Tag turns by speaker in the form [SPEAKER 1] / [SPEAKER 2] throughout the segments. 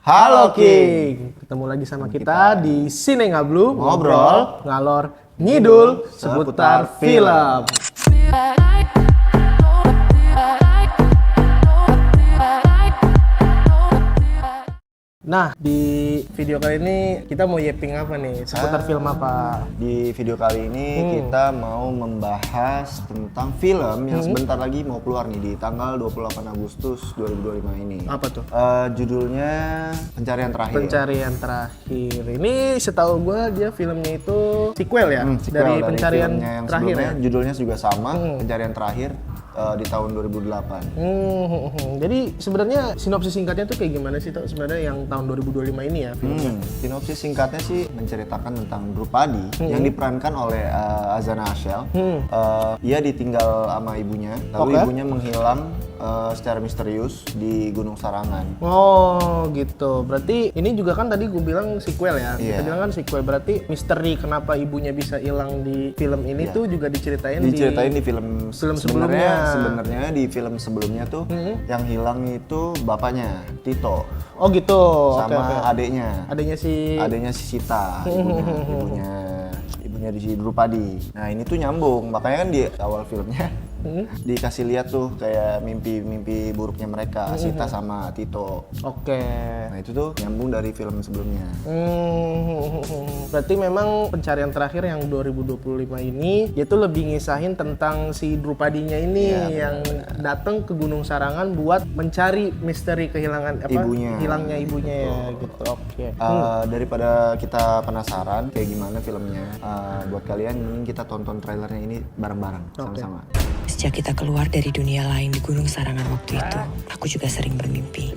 [SPEAKER 1] Halo King, ketemu lagi sama kita di Sine Ngablu, ngobrol, ngalor, ngidul seputar film. Nah, di video kali ini kita mau yeping apa nih? Seputar film apa?
[SPEAKER 2] Di video kali ini kita mau membahas tentang film yang sebentar lagi mau keluar nih di tanggal 28 Agustus 2025 ini.
[SPEAKER 1] Apa tuh?
[SPEAKER 2] Judulnya Pencarian Terakhir.
[SPEAKER 1] Pencarian Terakhir. Ini setahu gue dia filmnya itu sequel ya?
[SPEAKER 2] Sequel
[SPEAKER 1] dari Pencarian
[SPEAKER 2] filmnya yang
[SPEAKER 1] Terakhir ya?
[SPEAKER 2] sebelumnya, judulnya juga sama, Pencarian Terakhir di tahun 2008.
[SPEAKER 1] Jadi sebenarnya sinopsis singkatnya tuh kayak gimana sih tuh sebenarnya yang tahun 2025 ini ya filmnya?
[SPEAKER 2] Sinopsis singkatnya sih menceritakan tentang Drupadi yang diperankan oleh Azana Ashel. Ia ditinggal sama ibunya, lalu ibunya menghilang secara misterius di Gunung Sarangan.
[SPEAKER 1] Oh gitu, berarti ini juga kan tadi gue bilang sequel ya? Kita
[SPEAKER 2] Iya.
[SPEAKER 1] bilang kan sequel, berarti misteri kenapa ibunya bisa hilang di film ini tuh juga diceritain
[SPEAKER 2] di film
[SPEAKER 1] sebelumnya.
[SPEAKER 2] Sebenarnya di film sebelumnya tuh yang hilang itu bapaknya Tito
[SPEAKER 1] Oh gitu,
[SPEAKER 2] sama
[SPEAKER 1] oke.
[SPEAKER 2] adiknya si Sita, ibunya di si Drupadi. Nah ini tuh nyambung, makanya kan di awal filmnya dikasih lihat tuh kayak mimpi buruknya mereka, Sita sama Tito.
[SPEAKER 1] Oke.
[SPEAKER 2] Nah itu tuh nyambung dari film sebelumnya.
[SPEAKER 1] Berarti memang Pencarian Terakhir yang 2025 ini dia tuh lebih ngisahin tentang si Drupadinya ini yang datang ke Gunung Sarangan buat mencari misteri kehilangan hilangnya ibunya ya gitu. Oke.
[SPEAKER 2] Daripada kita penasaran kayak gimana filmnya, buat kalian mending kita tonton trailernya ini bareng-bareng sama-sama.
[SPEAKER 3] Sejak kita keluar dari dunia lain di Gunung Sarangan waktu itu, aku juga sering bermimpi.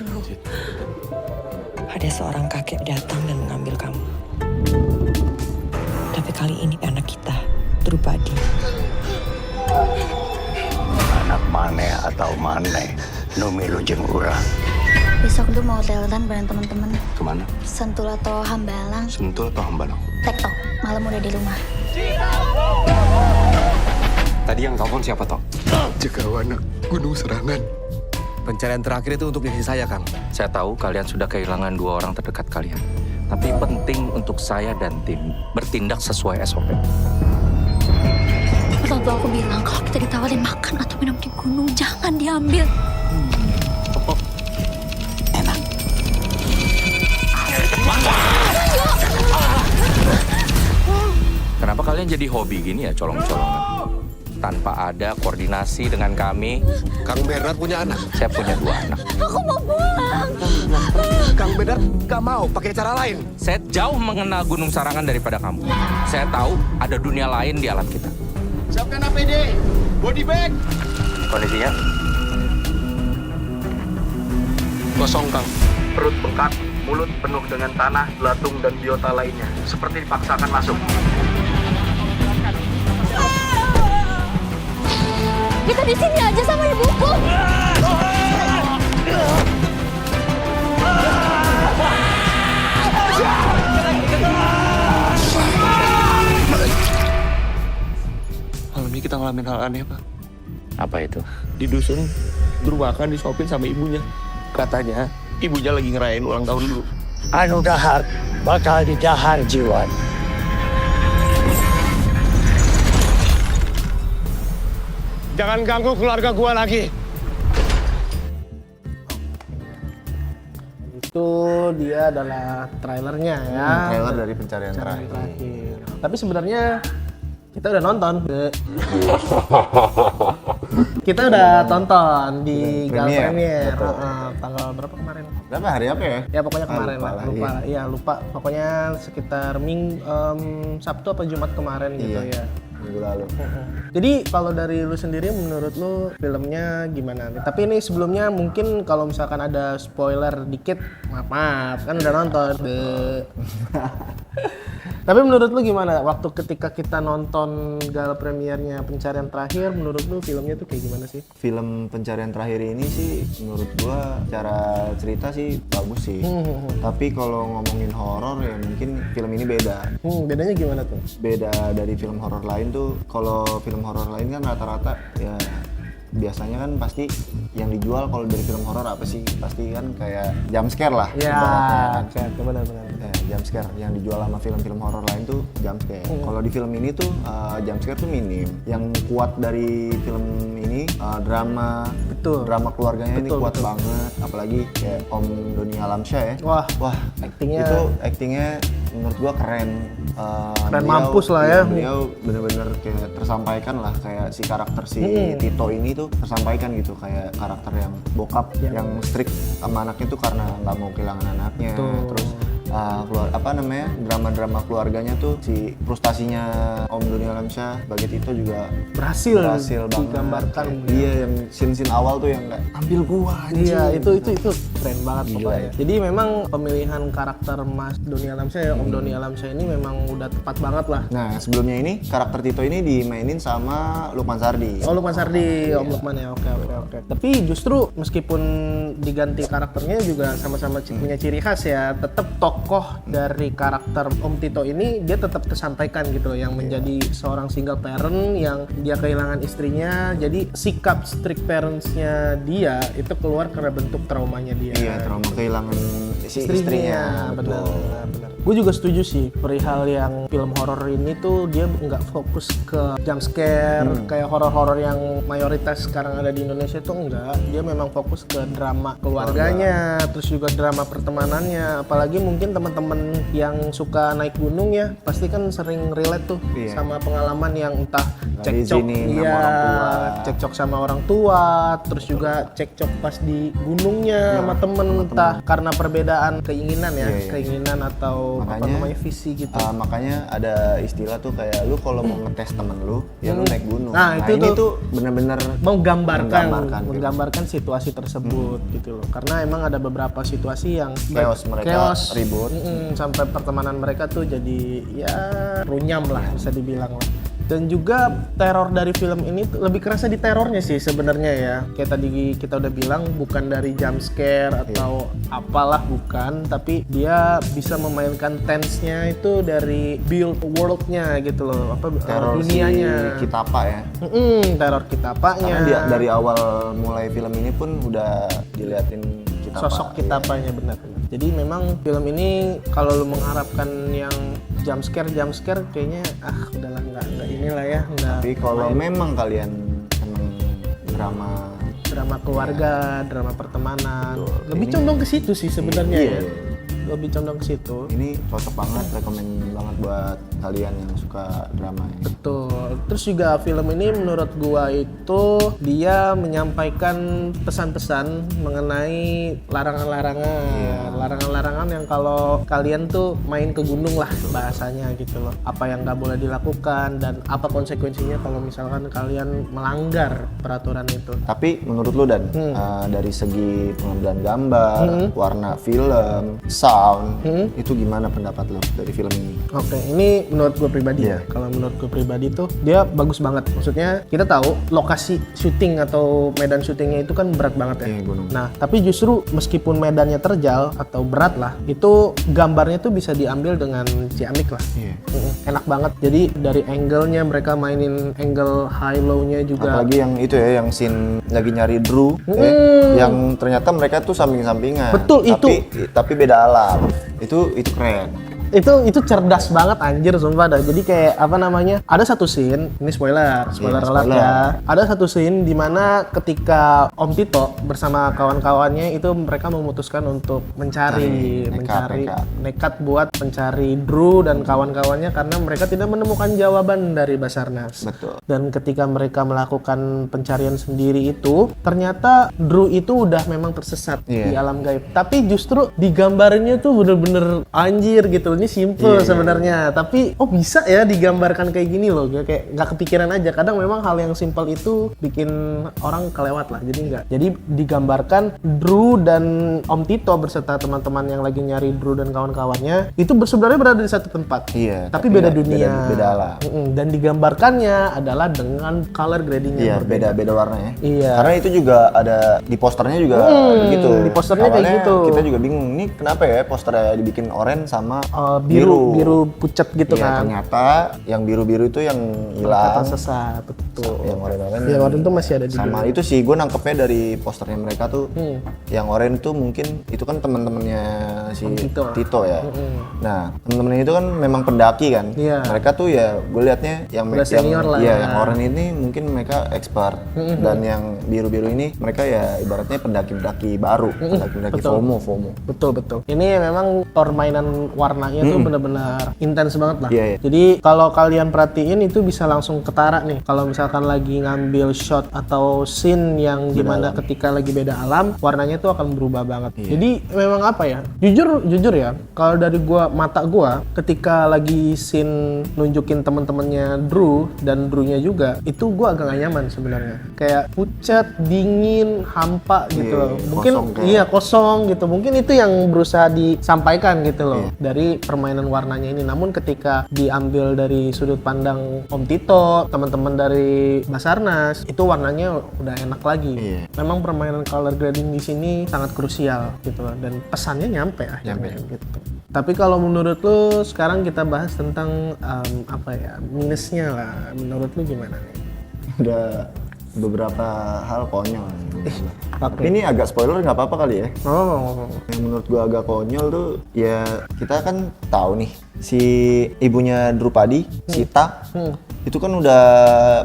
[SPEAKER 3] Ada seorang kakek datang dan mengambil kamu. Tapi kali ini anak kita, Drupadi.
[SPEAKER 4] Anak maneh atau maneh, numi lunjeng urang.
[SPEAKER 5] Besok tuh mau hotelan bareng teman-teman.
[SPEAKER 4] Kemana?
[SPEAKER 5] Sentul atau Hambalang.
[SPEAKER 4] Sentul atau Hambalang?
[SPEAKER 5] Tektok, malam udah di rumah.
[SPEAKER 4] Tadi yang telepon siapa, Tok? Jagawana, Gunung Serangan.
[SPEAKER 6] Pencarian terakhir itu untuk diri saya, Kang.
[SPEAKER 7] Saya tahu kalian sudah kehilangan 2 orang terdekat kalian. Tapi penting untuk saya dan tim bertindak sesuai SOP.
[SPEAKER 5] Waktu aku bilang kalau kita ditawarin makan atau minum di gunung, jangan diambil.
[SPEAKER 4] Enak.
[SPEAKER 7] Kenapa kalian jadi hobi gini ya, colong-colongan? Tanpa ada koordinasi dengan kami,
[SPEAKER 6] Kang Bernard punya anak.
[SPEAKER 7] saya punya 2 anak.
[SPEAKER 5] Aku mau pulang.
[SPEAKER 6] Kang Bernard gak mau pakai cara lain.
[SPEAKER 7] Saya jauh mengenal Gunung Sarangan daripada kamu. Saya tahu ada dunia lain di alam kita.
[SPEAKER 6] Siapkan APD, body bag.
[SPEAKER 7] Kondisinya?
[SPEAKER 4] Kosong, Kang.
[SPEAKER 8] Perut bengkak, mulut penuh dengan tanah, belatung, dan biota lainnya. Seperti dipaksakan masuk.
[SPEAKER 5] Kita di sini aja sama ibuku.
[SPEAKER 4] Malam ini kita ngalamin hal aneh, Pak.
[SPEAKER 7] Apa itu?
[SPEAKER 4] Di dusun, Durbakan disuapin sama ibunya. Katanya, ibunya lagi ngerayain ulang tahun dulu.
[SPEAKER 9] Anu dahar bakal didahar jiwa.
[SPEAKER 6] Jangan ganggu keluarga gua lagi.
[SPEAKER 1] Itu dia adalah trailernya ya.
[SPEAKER 2] Trailer dari Pencarian
[SPEAKER 1] Pencarian
[SPEAKER 2] Terakhir.
[SPEAKER 1] Terakhir. Tapi sebenarnya kita udah nonton. Kita udah tonton di Gal Premier. Tanggal berapa kemarin?
[SPEAKER 2] Berapa hari apa ya?
[SPEAKER 1] Ya pokoknya kemarin
[SPEAKER 2] lupa
[SPEAKER 1] lah.
[SPEAKER 2] lah,
[SPEAKER 1] Lupa. Iya lupa. Pokoknya sekitar Sabtu atau Jumat kemarin gitu ya.
[SPEAKER 2] Minggu lalu.
[SPEAKER 1] Jadi kalau dari lu sendiri, menurut lu filmnya gimana nih? Tapi ini sebelumnya mungkin kalau misalkan ada spoiler dikit, maaf kan udah nonton. Tapi menurut lu gimana? Waktu ketika kita nonton gala premiernya Pencarian Terakhir, menurut lu filmnya tuh kayak gimana sih?
[SPEAKER 2] Film Pencarian Terakhir ini sih menurut gua cara cerita sih bagus sih. Tapi kalau ngomongin horor ya mungkin film ini beda.
[SPEAKER 1] Bedanya gimana tuh?
[SPEAKER 2] Beda dari film horor lain tuh. Kalau film horor lain kan rata-rata ya biasanya kan pasti yang dijual kalau dari film horor apa sih? Pasti kan kayak jump scare lah.
[SPEAKER 1] Ya,
[SPEAKER 2] ibaratnya kan.
[SPEAKER 1] benar-benar.
[SPEAKER 2] Jump scare yang dijual sama film-film horor lain tuh jump scare. Kalau di film ini tuh jump scare tuh minim. Yang kuat dari film ini drama.
[SPEAKER 1] Betul.
[SPEAKER 2] Drama keluarganya ini kuat
[SPEAKER 1] betul.
[SPEAKER 2] banget. Apalagi kayak Om Doni Alamsyah ya.
[SPEAKER 1] Wah,
[SPEAKER 2] aktingnya itu aktingnya menurut gua keren.
[SPEAKER 1] Keren mampus lah ya.
[SPEAKER 2] Beliau bener-bener kayak tersampaikan lah, kayak si karakter si Tito ini tuh tersampaikan gitu, kayak karakter yang bokap yang strict sama anaknya tuh karena nggak mau kehilangan anaknya. Terus drama-drama keluarganya tuh, si frustasinya Om Doni Alamsyah sebagai Tito juga berhasil banget
[SPEAKER 1] digambarkan.
[SPEAKER 2] Iya, yang scene awal tuh yang kayak ambil gua anjing.
[SPEAKER 1] Iya, itu keren banget pokoknya. Jadi memang pemilihan karakter Mas Doni Alamsyah ya, Om Doni Alamsyah ini memang udah tepat banget lah.
[SPEAKER 2] Nah, sebelumnya ini karakter Tito ini dimainin sama Lukman Sardi.
[SPEAKER 1] Oh, Lukman Sardi, Om Lukman ya. Oke. Tapi justru meskipun diganti karakternya juga sama-sama punya ciri khas ya, tetap tokoh dari karakter Om Tito ini dia tetap tersampaikan gitu, yang menjadi seorang single parent yang dia kehilangan istrinya. Jadi sikap strict parents-nya dia itu keluar karena bentuk traumanya dia.
[SPEAKER 2] Iya, trauma kehilangan si istrinya.
[SPEAKER 1] Benar. Gue juga setuju sih perihal yang film horor ini tuh dia nggak fokus ke jump scare kayak horor-horor yang mayoritas sekarang ada di Indonesia tuh enggak. Dia memang fokus ke drama keluarganya, terus juga drama pertemanannya. Apalagi mungkin teman-teman yang suka naik gunung ya pasti kan sering relate tuh sama pengalaman yang entah cekcok cekcok sama orang tua, terus juga cekcok pas di gunungnya sama temen, entah karena perbedaan keinginan keinginan atau
[SPEAKER 2] makanya
[SPEAKER 1] visi gitu.
[SPEAKER 2] Makanya ada istilah tuh kayak lu kalau mau ngetes temen lu ya lu naik gunung.
[SPEAKER 1] Nah, itu
[SPEAKER 2] ini tuh bener-bener
[SPEAKER 1] menggambarkan situasi tersebut gitu loh. Karena emang ada beberapa situasi yang
[SPEAKER 2] chaos, ribut,
[SPEAKER 1] sampai pertemanan mereka tuh jadi ya runyam lah bisa dibilang lah. Dan juga teror dari film ini lebih kerasa di terornya sih sebenarnya ya. Kayak tadi kita udah bilang bukan dari jump scare atau apalah, bukan, tapi dia bisa memainkan tense-nya itu dari build world-nya gitu loh,
[SPEAKER 2] teror
[SPEAKER 1] dunianya.
[SPEAKER 2] Si Kitapa ya.
[SPEAKER 1] Teror Kitapanya.
[SPEAKER 2] Karena dari awal mulai film ini pun udah diliatin Kitapa.
[SPEAKER 1] Sosok Kitapanya benar. Jadi memang film ini kalau lu mengharapkan yang jump scare kayaknya udahlah nggak inilah ya.
[SPEAKER 2] Tapi kalau memang kalian seneng drama
[SPEAKER 1] keluarga, drama pertemanan, lebih condong ke situ sih sebenarnya ya. Lebih condong ke situ.
[SPEAKER 2] Ini cocok banget, rekomen banget buat kalian yang suka drama ya.
[SPEAKER 1] Betul. Terus juga film ini menurut gua itu dia menyampaikan pesan-pesan mengenai larangan-larangan yang kalau kalian tuh main ke gunung lah bahasanya gitu loh. Apa yang nggak boleh dilakukan dan apa konsekuensinya kalau misalkan kalian melanggar peraturan itu.
[SPEAKER 2] Tapi menurut lu Dan, dari segi pengambilan gambar, warna film, sound, itu gimana pendapat lo dari film ini?
[SPEAKER 1] Oke, ini menurut gue pribadi ya. Kalau menurut gue pribadi tuh dia bagus banget. Maksudnya kita tahu lokasi syuting atau medan syutingnya itu kan berat banget ya.
[SPEAKER 2] Gunung.
[SPEAKER 1] Nah, tapi justru meskipun medannya terjal atau berat lah, itu gambarnya tuh bisa diambil dengan ciamik lah. Enak banget. Jadi dari angle-nya mereka mainin angle high low-nya juga.
[SPEAKER 2] Apalagi yang itu ya, yang scene lagi nyari Drew, yang ternyata mereka tuh samping-sampingan.
[SPEAKER 1] Betul,
[SPEAKER 2] tapi beda alam. Itu keren.
[SPEAKER 1] Itu cerdas banget anjir sumpah dah. Jadi kayak ada satu scene, ini spoiler alert ya. Ada satu scene di mana ketika Om Tito bersama kawan-kawannya itu mereka memutuskan untuk mencari nekat buat mencari Drew dan kawan-kawannya karena mereka tidak menemukan jawaban dari Basarnas.
[SPEAKER 2] Betul.
[SPEAKER 1] Dan ketika mereka melakukan pencarian sendiri itu, ternyata Drew itu udah memang tersesat di alam gaib. Tapi justru digambarnya tuh bener-bener anjir gitu. Ini simple sebenarnya, tapi bisa ya digambarkan kayak gini loh. Kayak nggak kepikiran aja. Kadang memang hal yang simple itu bikin orang kelewat lah. Jadi digambarkan Drew dan Om Tito beserta teman-teman yang lagi nyari Drew dan kawan-kawannya itu sebenarnya berada di satu tempat. Tapi beda dunia.
[SPEAKER 2] Beda alam.
[SPEAKER 1] Dan digambarkannya adalah dengan color grading-nya berbeda.
[SPEAKER 2] Beda warna ya.
[SPEAKER 1] Iya.
[SPEAKER 2] Karena itu juga ada di posternya juga begitu.
[SPEAKER 1] Di posternya
[SPEAKER 2] awalnya
[SPEAKER 1] kayak gitu.
[SPEAKER 2] Kita juga bingung, ini kenapa ya posternya dibikin oranye sama
[SPEAKER 1] biru pucat gitu
[SPEAKER 2] Iya,
[SPEAKER 1] kan.
[SPEAKER 2] ternyata yang biru-biru itu yang hilang.
[SPEAKER 1] Tersesat, betul.
[SPEAKER 2] Yang oranye
[SPEAKER 1] Yang oranye tuh masih ada di
[SPEAKER 2] sama
[SPEAKER 1] dunia.
[SPEAKER 2] itu sih gue nangkepnya dari posternya mereka tuh. Yang oranye tuh mungkin itu kan teman-temannya si Tito ya. Nah, teman-temannya itu kan memang pendaki kan.
[SPEAKER 1] Iya.
[SPEAKER 2] Mereka tuh ya gue liatnya yang
[SPEAKER 1] Udah senior lah.
[SPEAKER 2] Iya, yang oranye ini mungkin mereka expert dan yang biru-biru ini mereka ya ibaratnya pendaki-pendaki baru, pendaki-pendaki FOMO.
[SPEAKER 1] Betul. Ini memang permainan warnanya tuh benar-benar intens banget lah.
[SPEAKER 2] Iya.
[SPEAKER 1] Jadi kalau kalian perhatiin itu bisa langsung ketara nih. Kalau misalkan lagi ngambil shot atau scene yang dimana ketika lagi beda alam, warnanya tuh akan berubah banget. Jadi memang apa ya? Jujur ya, kalau dari mata gua ketika lagi scene nunjukin teman-temannya Drew dan Drew-nya juga, itu gua agak gak nyaman sebenarnya. Kayak pucat, dingin, hampa gitu loh. Mungkin kosong gitu. Mungkin itu yang berusaha disampaikan gitu loh dari permainan warnanya ini. Namun ketika diambil dari sudut pandang Om Tito, teman-teman dari Basarnas, itu warnanya udah enak lagi. Memang permainan color grading di sini sangat krusial gitu loh, dan pesannya nyampe akhirnya gitu. Tapi kalau menurut lu sekarang kita bahas tentang minusnya lah. Menurut lu gimana nih?
[SPEAKER 2] Udah beberapa hal konyol. Tapi ini agak spoiler nggak apa-apa kali ya. Yang menurut gua agak konyol tuh ya kita kan tahu nih si ibunya Drupadi, Sita, itu kan udah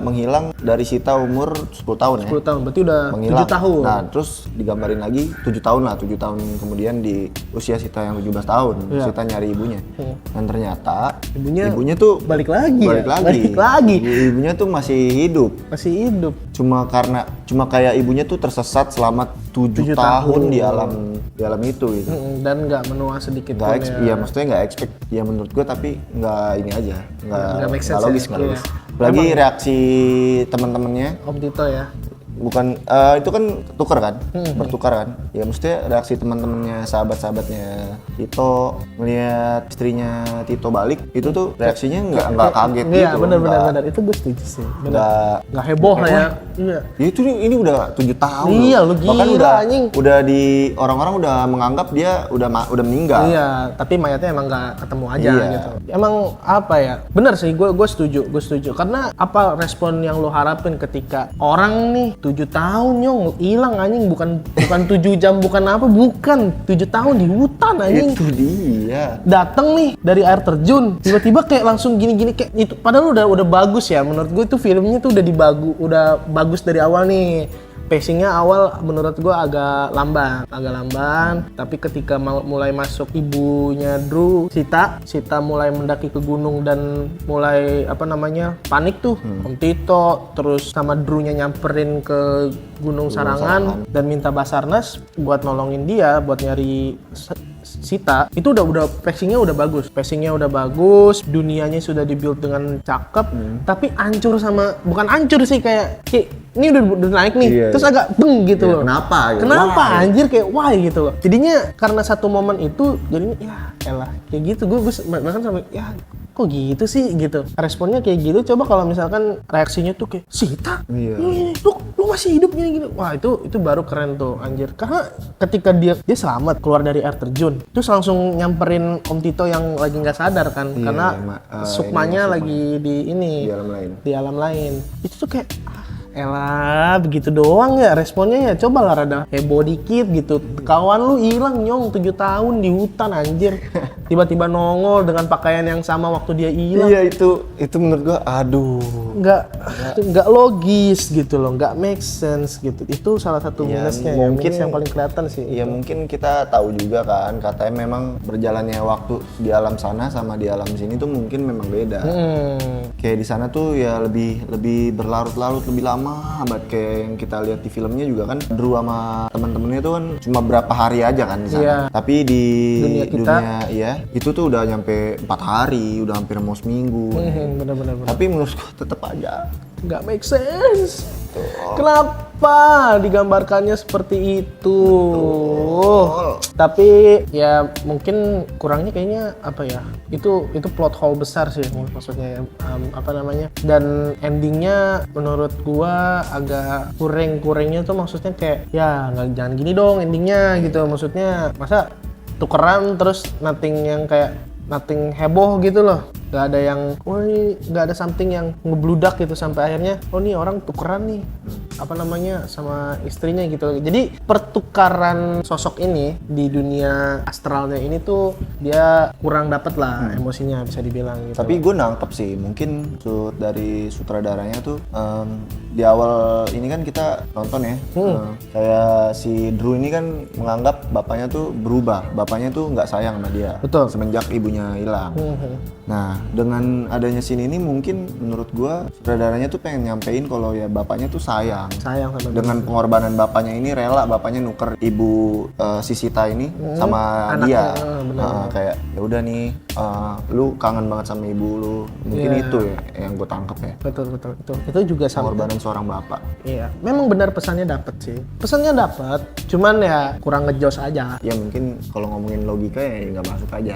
[SPEAKER 2] menghilang dari Sita umur 10 tahun ya.
[SPEAKER 1] 10 tahun, berarti udah
[SPEAKER 2] menghilang.
[SPEAKER 1] 7 tahun.
[SPEAKER 2] Nah, terus digambarin lagi 7 tahun lah, 7 tahun kemudian di usia Sita yang 17 tahun, Sita nyari ibunya. Dan ternyata ibunya tuh
[SPEAKER 1] balik lagi.
[SPEAKER 2] Ibunya tuh masih hidup. Cuma kayak ibunya tuh tersesat selama 7 tahun di alam itu gitu.
[SPEAKER 1] Dan nggak menua sedikit pun ya.
[SPEAKER 2] Iya, maksudnya nggak expect ya menurut gue, tapi nggak ini aja, nggak
[SPEAKER 1] make sense
[SPEAKER 2] logis,
[SPEAKER 1] ya.
[SPEAKER 2] nggak logis.
[SPEAKER 1] Iya.
[SPEAKER 2] Apalagi reaksi teman-temannya,
[SPEAKER 1] Om Tito ya.
[SPEAKER 2] bukan itu kan bertukar kan. Ya maksudnya reaksi teman-temannya, sahabat-sahabatnya Tito melihat istrinya Tito balik, itu tuh reaksinya nggak kaget gitu.
[SPEAKER 1] Iya, benar. Itu gue setuju sih. Nggak heboh lah ya. Iya.
[SPEAKER 2] Ya itu ini udah 7 tahun.
[SPEAKER 1] Iya, lu gila,
[SPEAKER 2] bahkan
[SPEAKER 1] anjing.
[SPEAKER 2] udah di orang-orang udah menganggap dia udah meninggal.
[SPEAKER 1] Iya, tapi mayatnya emang nggak ketemu aja
[SPEAKER 2] Iya.
[SPEAKER 1] gitu. Emang apa ya? Bener sih, gue setuju. Karena apa respon yang lo harapin ketika orang nih 7 tahun nyong hilang anjing, bukan 7 jam, bukan 7 tahun di hutan anjing.
[SPEAKER 2] Itu dia.
[SPEAKER 1] Datang nih dari air terjun, tiba-tiba kayak langsung gini-gini kayak itu. Padahal udah bagus ya, menurut gue itu filmnya tuh udah bagus dari awal nih. Pacingnya awal menurut gue agak lamban, tapi ketika mulai masuk ibunya Drew, Sita mulai mendaki ke gunung dan mulai panik tuh. Om Tito terus sama Drew-nya nyamperin ke Gunung Sarangan dan minta Basarnas buat nolongin dia buat nyari Sita. Itu udah pacingnya udah bagus, dunianya sudah dibuild dengan cakep, tapi bukan hancur sih, kayak ini udah naik nih, terus agak beng gitu loh. Kenapa anjir, kayak why gitu loh. Jadinya karena satu momen itu jadinya ya elah kayak gitu. Gue bahkan sampai ya kok gitu sih gitu. Responnya kayak gitu. Coba kalau misalkan reaksinya tuh kayak Sita, lu masih hidup gini. Wah, itu baru keren tuh anjir. Karena ketika dia selamat keluar dari air terjun, terus langsung nyamperin Om Tito yang lagi nggak sadar kan, karena sukmanya lagi di alam lain. Itu tuh kayak elah begitu doang ya responnya ya. Coba lah rada heboh dikit gitu. Kawan lu hilang nyong 7 tahun di hutan anjir. Tiba-tiba nongol dengan pakaian yang sama waktu dia hilang.
[SPEAKER 2] Iya, itu menurut gua aduh.
[SPEAKER 1] Nggak logis gitu loh, nggak make sense gitu. Itu salah satu minusnya, minus yang paling kelihatan sih.
[SPEAKER 2] Iya, mungkin kita tahu juga kan, katanya memang berjalannya waktu di alam sana sama di alam sini tuh mungkin memang beda. Kayak di sana tuh ya lebih berlarut-larut, lebih lama banget. Kayak yang kita lihat di filmnya juga kan, Drew sama teman-temannya tuh kan cuma berapa hari aja kan di sana.
[SPEAKER 1] Iya.
[SPEAKER 2] Tapi di
[SPEAKER 1] dunia
[SPEAKER 2] itu tuh udah nyampe 4 hari, udah hampir mau seminggu.
[SPEAKER 1] Bener.
[SPEAKER 2] Tapi menurutku tetap aja
[SPEAKER 1] nggak make sense. Kenapa digambarkannya seperti itu? Tapi ya mungkin kurangnya kayaknya apa ya? Itu plot hole besar sih maksudnya. Dan endingnya menurut gua agak kurangnya tuh maksudnya kayak ya jangan gini dong endingnya gitu. Maksudnya masa tukeran terus nothing yang kayak nothing heboh gitu loh. Gak ada yang, oh ini gak ada something yang ngebludak gitu sampai akhirnya, oh nih orang tukeran nih, apa namanya, sama istrinya gitu. Jadi pertukaran sosok ini di dunia astralnya ini tuh dia kurang dapet lah emosinya bisa dibilang gitu.
[SPEAKER 2] Tapi gue nangkep sih, mungkin dari sutradaranya tuh di awal ini kan kita nonton ya, kayak si Drew ini kan menganggap bapaknya tuh berubah, bapaknya tuh nggak sayang sama dia.
[SPEAKER 1] Betul.
[SPEAKER 2] Semenjak ibunya hilang. Nah, dengan adanya scene ini mungkin menurut gua sutradaranya tuh pengen nyampein kalau ya bapaknya tuh sayang
[SPEAKER 1] Sayang sama
[SPEAKER 2] dengan pengorbanan bapaknya ini, rela bapaknya nuker ibu si Sita ini sama
[SPEAKER 1] anaknya,
[SPEAKER 2] dia. Kayak ya udah nih, lu kangen banget sama ibu lu, mungkin itu ya yang gue tangkep ya.
[SPEAKER 1] Betul itu juga sama
[SPEAKER 2] Pengorbanan seorang bapak.
[SPEAKER 1] Iya, memang benar pesannya dapet sih. Pesannya dapet, cuman ya kurang ngejos aja.
[SPEAKER 2] Ya mungkin kalau ngomongin logika ya nggak masuk aja.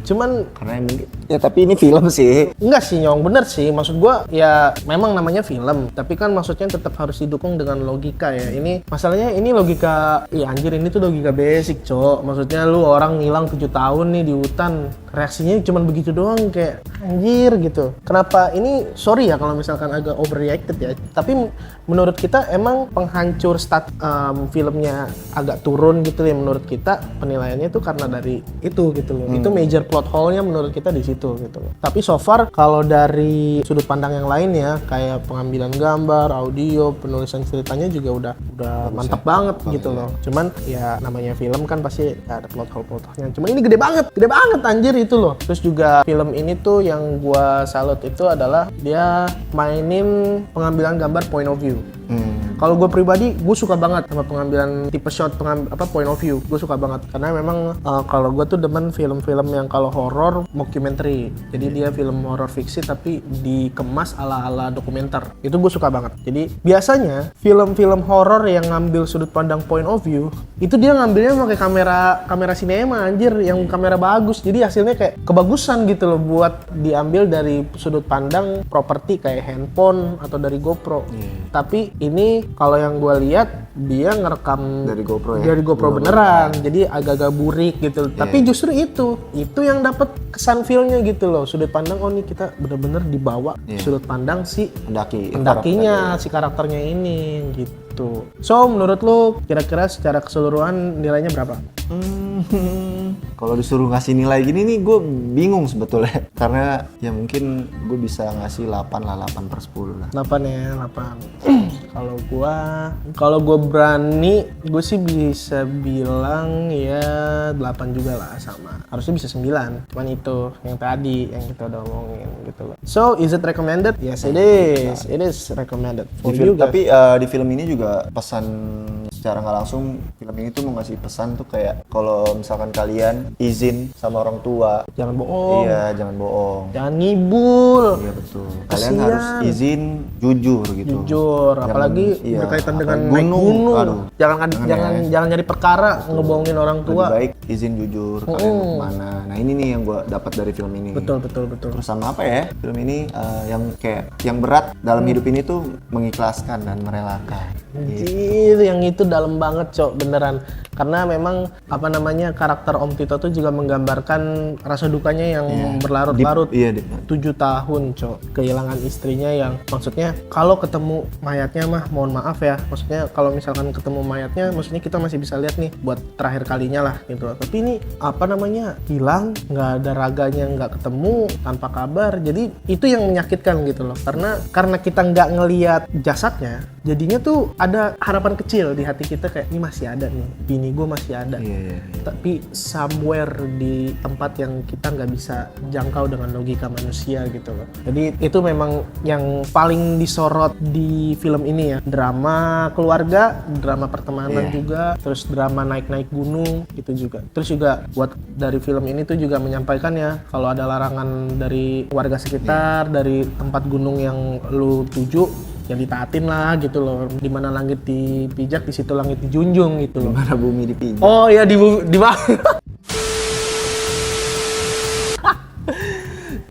[SPEAKER 1] Cuman
[SPEAKER 2] Karena ya mungkin ya tapi ini film sih.
[SPEAKER 1] enggak sih Nyong, bener sih. Maksud gua ya memang namanya film, tapi kan maksudnya tetap harus didukung dengan logika ya. Ini masalahnya ini logika, ya anjir ini tuh logika basic, Cok. Maksudnya lu orang ngilang 7 tahun nih di hutan, reaksinya cuman begitu doang, kayak anjir gitu. Kenapa ini, sorry ya kalau misalkan agak overreacted ya, tapi menurut kita emang penghancur filmnya agak turun gitu ya menurut kita, penilaiannya itu karena dari itu gitu loh. Itu major plot hole-nya menurut kita di situ gitu loh. Tapi so far kalau dari sudut pandang yang lain ya, kayak pengambilan gambar, audio, penulisan ceritanya juga udah mantap banget gitu loh. Cuman ya namanya film kan pasti ada plot hole-nya. Cuman ini gede banget anjir itu loh. Terus juga film ini tuh yang gua salut itu adalah dia mainin pengambilan gambar point of view. Kalau gue pribadi, gue suka banget sama pengambilan tipe shot, point of view. Gue suka banget karena memang kalau gue tuh demen film-film yang kalau horor mockumentary. Jadi dia film horor fiksi tapi dikemas ala-ala dokumenter. Itu gue suka banget. Jadi biasanya film-film horor yang ngambil sudut pandang point of view itu dia ngambilnya pakai kamera sinema anjir, yang kamera bagus. Jadi hasilnya kayak kebagusan gitu loh buat diambil dari sudut pandang properti kayak handphone atau dari GoPro. Tapi ini kalau yang gue lihat dia ngerekam
[SPEAKER 2] Dari GoPro ya?
[SPEAKER 1] Dari GoPro beneran. Jadi agak-agak burik gitu. Tapi justru itu yang dapat kesan feel-nya gitu loh. Sudut pandang, oh nih kita bener-bener dibawa sudut pandang si pendakinya, si karakternya ini gitu. So menurut lu kira-kira secara keseluruhan nilainya berapa?
[SPEAKER 2] Kalau disuruh ngasih nilai gini nih gue bingung sebetulnya. Karena ya mungkin gue bisa ngasih 8 lah, 8/10 lah.
[SPEAKER 1] 8 ya, 8. Kalau gua berani, gue sih bisa bilang ya 8 juga lah sama. Harusnya bisa 9. Cuman itu yang tadi yang kita udah omongin gitu loh. So, is it recommended? Yes, it is. It is recommended for you guys.
[SPEAKER 2] Tapi di film ini juga pesan secara nggak langsung, film ini tuh mau ngasih pesan tuh kayak kalau misalkan kalian izin sama orang tua,
[SPEAKER 1] Jangan bohong.
[SPEAKER 2] iya jangan bohong.
[SPEAKER 1] Jangan ngibul.
[SPEAKER 2] Iya betul. Kalian
[SPEAKER 1] Kasian.
[SPEAKER 2] harus izin jujur gitu.
[SPEAKER 1] Jujur, apalagi berkaitan dengan naik gunung.
[SPEAKER 2] Aduh,
[SPEAKER 1] Jangan nyari perkara ngebohongin orang
[SPEAKER 2] lebih
[SPEAKER 1] tua.
[SPEAKER 2] baik izin jujur kalian mau kemana. Nah ini nih yang gue dapat dari film ini.
[SPEAKER 1] Betul.
[SPEAKER 2] Terus sama apa ya? Film ini yang berat dalam hidup ini tuh mengikhlaskan dan merelakan.
[SPEAKER 1] Anjir, yang itu dalam banget, Cok, beneran. Karena memang karakter Om Tito tuh juga menggambarkan rasa dukanya yang berlarut-larut. 7 tahun, Cok, kehilangan istrinya yang maksudnya kalau ketemu mayatnya mah mohon maaf ya. Maksudnya kalau misalkan ketemu mayatnya maksudnya kita masih bisa lihat nih buat terakhir kalinya lah gitu. Tapi ini hilang, nggak ada raganya, nggak ketemu, tanpa kabar. Jadi itu yang menyakitkan gitu loh. Karena kita nggak ngelihat jasadnya, jadinya tuh ada harapan kecil di hati kita kayak ini masih ada nih, bini gue masih ada. Tapi somewhere di tempat yang kita nggak bisa jangkau dengan logika manusia gitu loh. Jadi itu memang yang paling disorot di film ini ya. Drama keluarga, drama pertemanan juga, terus drama naik-naik gunung itu juga. Terus juga buat dari film ini tuh juga menyampaikan ya kalau ada larangan dari warga sekitar, dari tempat gunung yang lu tuju, yang ditaatin lah gitu loh. Di mana langit dipijak, di situ langit dijunjung gitu loh.
[SPEAKER 2] Di mana bumi dipijak.
[SPEAKER 1] Oh iya di mana?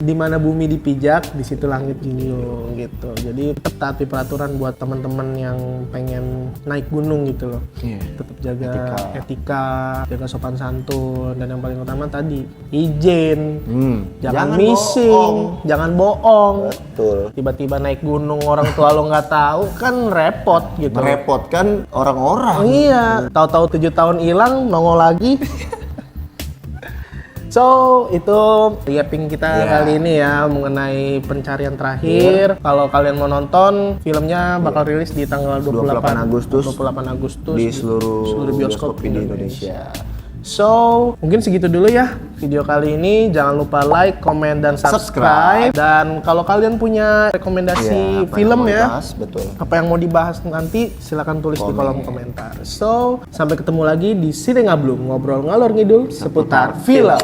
[SPEAKER 1] di mana bumi dipijak, di situ langit junjung gitu. Jadi tetap taati peraturan buat teman-teman yang pengen naik gunung gitu loh. Tetap jaga etika, jaga sopan santun, dan yang paling utama tadi izin. Jangan missing, jangan bohong.
[SPEAKER 2] Betul.
[SPEAKER 1] Tiba-tiba naik gunung orang tua lo nggak tahu kan repot gitu.
[SPEAKER 2] Merepotkan orang-orang.
[SPEAKER 1] Iya, tahu-tahu 7 tahun hilang nongol lagi. So, itu recapping kita kali ini ya mengenai pencarian terakhir. Kalau kalian mau nonton, filmnya bakal rilis di tanggal 28 Agustus
[SPEAKER 2] di seluruh
[SPEAKER 1] bioskop di Indonesia. So, mungkin segitu dulu ya video kali ini. Jangan lupa like, comment, dan subscribe. Dan kalau kalian punya rekomendasi film ya, apa yang mau dibahas nanti, silakan tulis di kolom komentar. So, sampai ketemu lagi di Sini Ngablung, ngobrol ngalor ngidul seputar film.